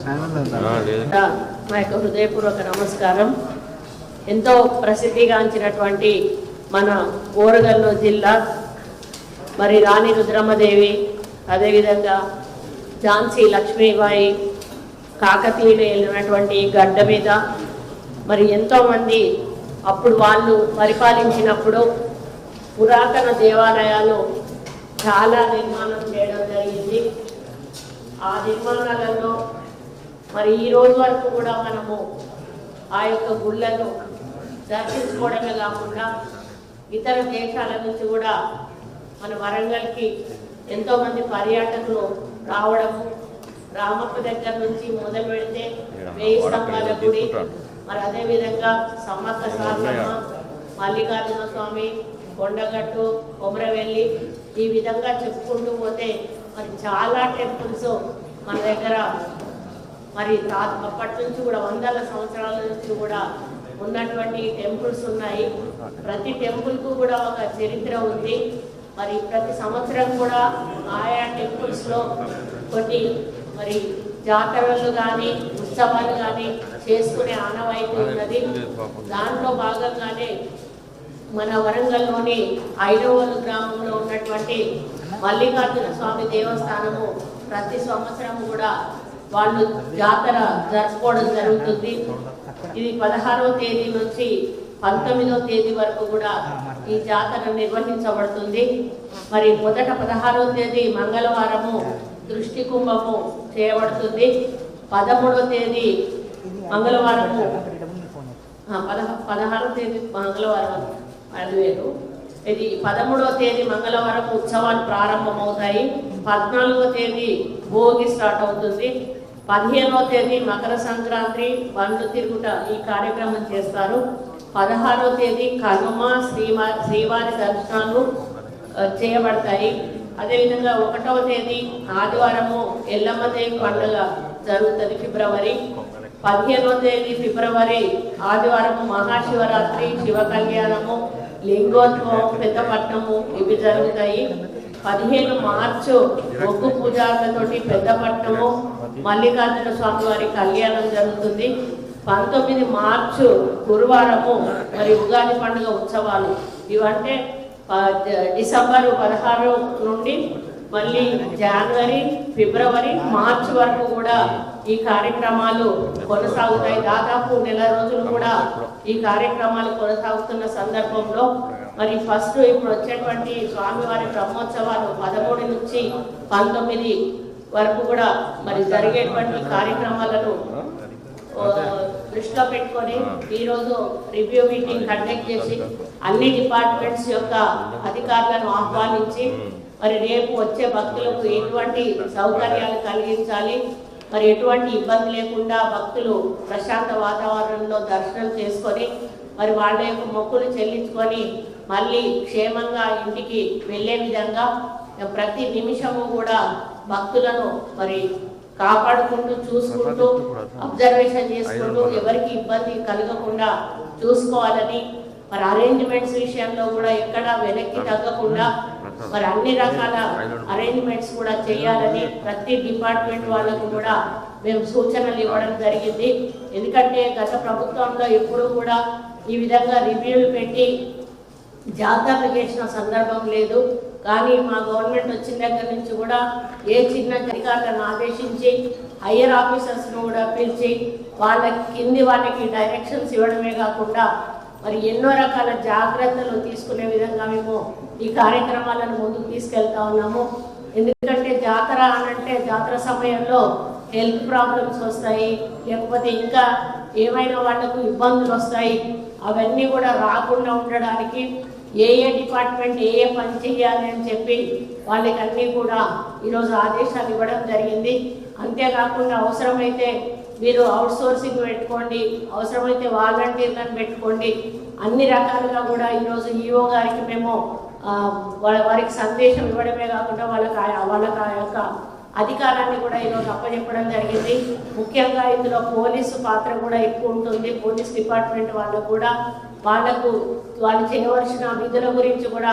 మా యొక్క హృదయపూర్వక నమస్కారం. ఎంతో ప్రసిద్ధిగాంచినటువంటి మన ఓరుగల్లు జిల్లా మరి రాణి రుద్రమ్మదేవి, అదేవిధంగా ఝాన్సీ లక్ష్మీబాయి కాకతీయులు వెళ్ళినటువంటి గడ్డ మీద మరి ఎంతోమంది అప్పుడు వాళ్ళు పరిపాలించినప్పుడు పురాతన దేవాలయాలు చాలా నిర్మాణం చేయడం జరిగింది. ఆ నిర్మాణాలలో మరి ఈ రోజు వరకు కూడా మనము ఆ యొక్క గుళ్ళను దర్శించుకోవడమే కాకుండా ఇతర దేశాల నుంచి కూడా మన వరంగల్కి ఎంతోమంది పర్యాటకులు రావడము, రామప్ప దగ్గర నుంచి మొదలు పెడితే 1000 స్తంభాల గుడి, మరి అదేవిధంగా సమ్మక్క సారలమ్మ, మల్లికార్జున స్వామి, కొండగట్టు, కొమరవెల్లి, ఈ విధంగా చెప్పుకుంటూ పోతే మరి చాలా టెంపుల్స్ మన దగ్గర మరి అప్పటి నుంచి కూడా వందల సంవత్సరాల నుంచి కూడా ఉన్నటువంటి టెంపుల్స్ ఉన్నాయి. ప్రతి టెంపుల్కు కూడా ఒక చరిత్ర ఉంది. మరి ప్రతి సంవత్సరం కూడా ఆయా టెంపుల్స్లో కొన్ని మరి జాతరలు కానీ ఉత్సవాలు కానీ చేసుకునే ఆనవాయితీ ఉన్నది. దాంట్లో భాగంగానే మన వరంగల్లోని ఐదవోలు గ్రామంలో ఉన్నటువంటి మల్లికార్జున స్వామి దేవస్థానము ప్రతి సంవత్సరం కూడా వాళ్ళు జాతర జరుపుకోవడం జరుగుతుంది. ఇది 16వ తేదీ నుంచి 19వ తేదీ వరకు కూడా ఈ జాతర నిర్వహించబడుతుంది. మరి మొదట 16వ తేదీ మంగళవారము దృష్టి కుంభము చేయబడుతుంది. 13వ తేదీ మంగళవారము 16వ తేదీ మంగళవారం ఇది 13వ తేదీ మంగళవారం ఉత్సవాలు ప్రారంభమవుతాయి. 14వ తేదీ భోగి స్టార్ట్ అవుతుంది. 15వ తేదీ మకర సంక్రాంతి బండ్లు తిరుగుట ఈ కార్యక్రమం చేస్తారు. 16వ తేదీ కనుమ శ్రీవారి దర్శనాలు చేయబడతాయి. అదేవిధంగా 1వ తేదీ ఆదివారము ఎల్లమ్మదేవి పండుగ జరుగుతుంది ఫిబ్రవరి. 15వ తేదీ ఫిబ్రవరి ఆదివారము మహాశివరాత్రి, శివ కళ్యాణము, లింగోద్భవం, పెద్దపట్నము ఇవి జరుగుతాయి. 15 మార్చు ఒగ్గు పూజాలతోటి పెద్దపట్నము మల్లికార్జున స్వామి వారి కళ్యాణం జరుగుతుంది. 19 మార్చు గురువారము మరి ఉగాది పండుగ ఉత్సవాలు. ఇవంటే డిసెంబర్ 16 నుండి మళ్ళీ జనవరి, ఫిబ్రవరి, మార్చి వరకు కూడా ఈ కార్యక్రమాలు కొనసాగుతాయి. దాదాపు నెల రోజులు కూడా ఈ కార్యక్రమాలు కొనసాగుతున్న సందర్భంలో మరి ఫస్ట్ ఇప్పుడు వచ్చేటువంటి స్వామివారి బ్రహ్మోత్సవాలు 13 నుంచి 19 వరకు కూడా మరి జరిగేటువంటి కార్యక్రమాలను దృష్టిలో పెట్టుకొని ఈరోజు రివ్యూ మీటింగ్ కండక్ట్ చేసి అన్ని డిపార్ట్మెంట్స్ యొక్క అధికారులను ఆహ్వానించి మరి రేపు వచ్చే భక్తులకు ఎటువంటి సౌకర్యాలు కలిగించాలి, మరి ఎటువంటి ఇబ్బంది లేకుండా భక్తులు ప్రశాంత వాతావరణంలో దర్శనం చేసుకొని మరి వాళ్ళ యొక్క మొక్కులు చెల్లించుకొని మళ్ళీ క్షేమంగా ఇంటికి వెళ్ళే విధంగా ప్రతి నిమిషము కూడా భక్తులను మరి కాపాడుకుంటూ చూసుకుంటూ అబ్జర్వేషన్ చేసుకుంటూ ఎవరికి ఇబ్బంది కలగకుండా చూసుకోవాలని, మరి అరేంజ్మెంట్స్ విషయంలో కూడా ఎక్కడ వెనక్కి తగ్గకుండా మరి అన్ని రకాల అరేంజ్మెంట్స్ కూడా చేయాలని ప్రతి డిపార్ట్మెంట్ వాళ్ళకు కూడా మేము సూచనలు ఇవ్వడం జరిగింది. ఎందుకంటే గత ప్రభుత్వంలో ఎప్పుడూ కూడా ఈ విధంగా రివ్యూలు పెట్టి జాగ్రత్తలు చేసిన సందర్భం లేదు. కానీ మా గవర్నమెంట్ వచ్చిన దగ్గర నుంచి కూడా ఏ చిన్న అధికారులను ఆదేశించి హయ్యర్ ఆఫీసర్స్ను కూడా పిలిచి వాళ్ళ కింది వాళ్ళకి డైరెక్షన్స్ ఇవ్వడమే కాకుండా మరి ఎన్నో రకాల జాగ్రత్తలు తీసుకునే విధంగా మేము ఈ కార్యక్రమాలను ముందుకు తీసుకెళ్తా ఉన్నాము. ఎందుకంటే జాతర అనంటే జాతర సమయంలో హెల్త్ ప్రాబ్లమ్స్ వస్తాయి, లేకపోతే ఇంకా ఏమైనా వాళ్ళకు ఇబ్బందులు వస్తాయి. అవన్నీ కూడా రాకుండా ఉండడానికి ఏ డిపార్ట్మెంట్ ఏ పని చేయాలి అని చెప్పి వాళ్ళకి అన్నీ కూడా ఈరోజు ఆదేశాలు ఇవ్వడం జరిగింది. అంతేకాకుండా అవసరమైతే మీరు అవుట్ సోర్సింగ్ పెట్టుకోండి, అవసరమైతే వాలంటీర్లను పెట్టుకోండి, అన్ని రకాలుగా కూడా ఈరోజు ఈఓ గారికి మేము వారికి సందేశం ఇవ్వడమే కాకుండా వాళ్ళకి ఆ యొక్క అధికారాన్ని కూడా ఈరోజు అప్పచెప్పడం జరిగింది. ముఖ్యంగా ఇందులో పోలీసు పాత్ర కూడా ఎక్కువ ఉంటుంది. పోలీస్ డిపార్ట్మెంట్ వాళ్ళు కూడా వాళ్ళు చేయవలసిన విధుల గురించి కూడా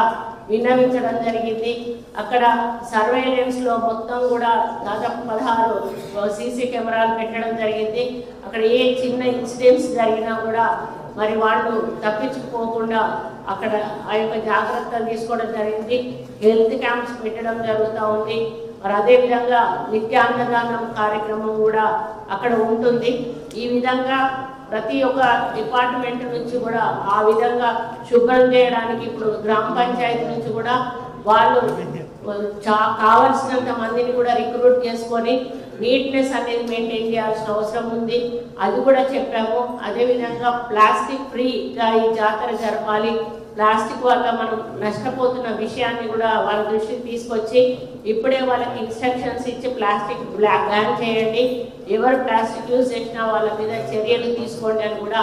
విన్నవించడం జరిగింది. అక్కడ సర్వేలెన్స్లో మొత్తం కూడా దాదాపు 16 సీసీ కెమెరాలు పెట్టడం జరిగింది. అక్కడ ఏ చిన్న ఇన్సిడెంట్స్ జరిగినా కూడా మరి వాళ్ళు తప్పించుకోకుండా అక్కడ ఆ యొక్క జాగ్రత్తలు తీసుకోవడం జరిగింది. హెల్త్ క్యాంప్స్ పెట్టడం జరుగుతూ ఉంది. మరి అదేవిధంగా నిత్య అన్నదానం కార్యక్రమం కూడా అక్కడ ఉంటుంది. ఈ విధంగా ప్రతి ఒక్క డిపార్ట్మెంట్ నుంచి కూడా ఆ విధంగా శుభ్రం చేయడానికి ఇప్పుడు గ్రామ పంచాయతీ నుంచి కూడా వాళ్ళు కావాల్సినంత మందిని కూడా రిక్రూట్ చేసుకొని నీట్నెస్ అనేది మెయింటైన్ చేయాల్సిన అవసరం ఉంది. అది కూడా చెప్పాము. అదేవిధంగా ప్లాస్టిక్ ఫ్రీగా ఈ జాతర జరపాలి. ప్లాస్టిక్ వల్ల మనం నష్టపోతున్న విషయాన్ని కూడా వాళ్ళ దృష్టికి తీసుకొచ్చి ఇప్పుడే వాళ్ళకి ఇన్స్ట్రక్షన్స్ ఇచ్చి ప్లాస్టిక్ బ్యాన్ చేయండి, ఎవరు ప్లాస్టిక్ యూజ్ చేసినా వాళ్ళ మీద చర్యలు తీసుకోండి అని కూడా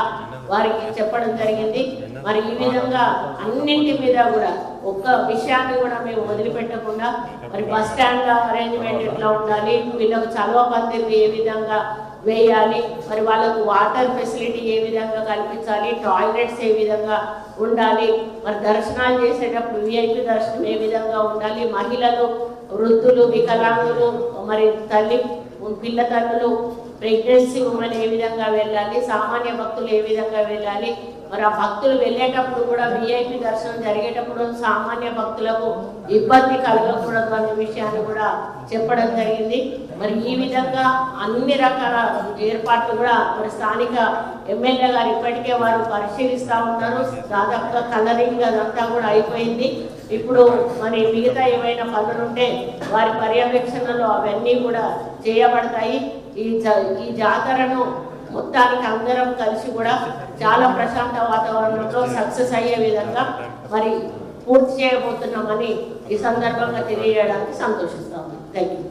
వారికి చెప్పడం జరిగింది. మరి ఈ విధంగా అన్నింటి మీద కూడా ఒక్క విషయాన్ని కూడా మేము వదిలిపెట్టకుండా మరి బస్ స్టాండ్ అరేంజ్మెంట్ ఎట్లా ఉండాలి, వీళ్ళకు చలవ పందిర్లు ఏ విధంగా వేయాలి, మరి వాళ్ళకు వాటర్ ఫెసిలిటీ ఏ విధంగా కల్పించాలి, టాయిలెట్స్ ఏ విధంగా ఉండాలి, మరి దర్శనాలు చేసేటప్పుడు విఐపి దర్శనం ఏ విధంగా ఉండాలి, మహిళలు, వృద్ధులు, వికలాంగులు, మరి పిల్ల తల్లులు, ప్రెగ్నెన్సీ ఉమెన్ ఏ విధంగా వెళ్ళాలి, సామాన్య భక్తులు ఏ విధంగా వెళ్ళాలి, మరి ఆ భక్తులు వెళ్ళేటప్పుడు కూడా విఐపి దర్శనం జరిగేటప్పుడు సామాన్య భక్తులకు ఇబ్బంది కలగకూడదు అనే విషయాన్ని కూడా చెప్పడం జరిగింది. మరి ఈ విధంగా అన్ని రకాల ఏర్పాట్లు కూడా మరి స్థానిక ఎమ్మెల్యే గారు ఇప్పటికే వారు పరిశీలిస్తూ ఉన్నారు. దాదాపుగా కలరింగ్ అదంతా కూడా అయిపోయింది. ఇప్పుడు మరి మిగతా ఏమైనా పనులుంటే వారి పర్యవేక్షణలో అవన్నీ కూడా చేయబడతాయి. ఈ జాతరను మొత్తానికి అందరం కలిసి కూడా చాలా ప్రశాంత వాతావరణంలో సక్సెస్ అయ్యే విధంగా మరి పూర్తి చేయబోతున్నామని ఈ సందర్భంగా తెలియజేయడానికి సంతోషిస్తాము. Thank you.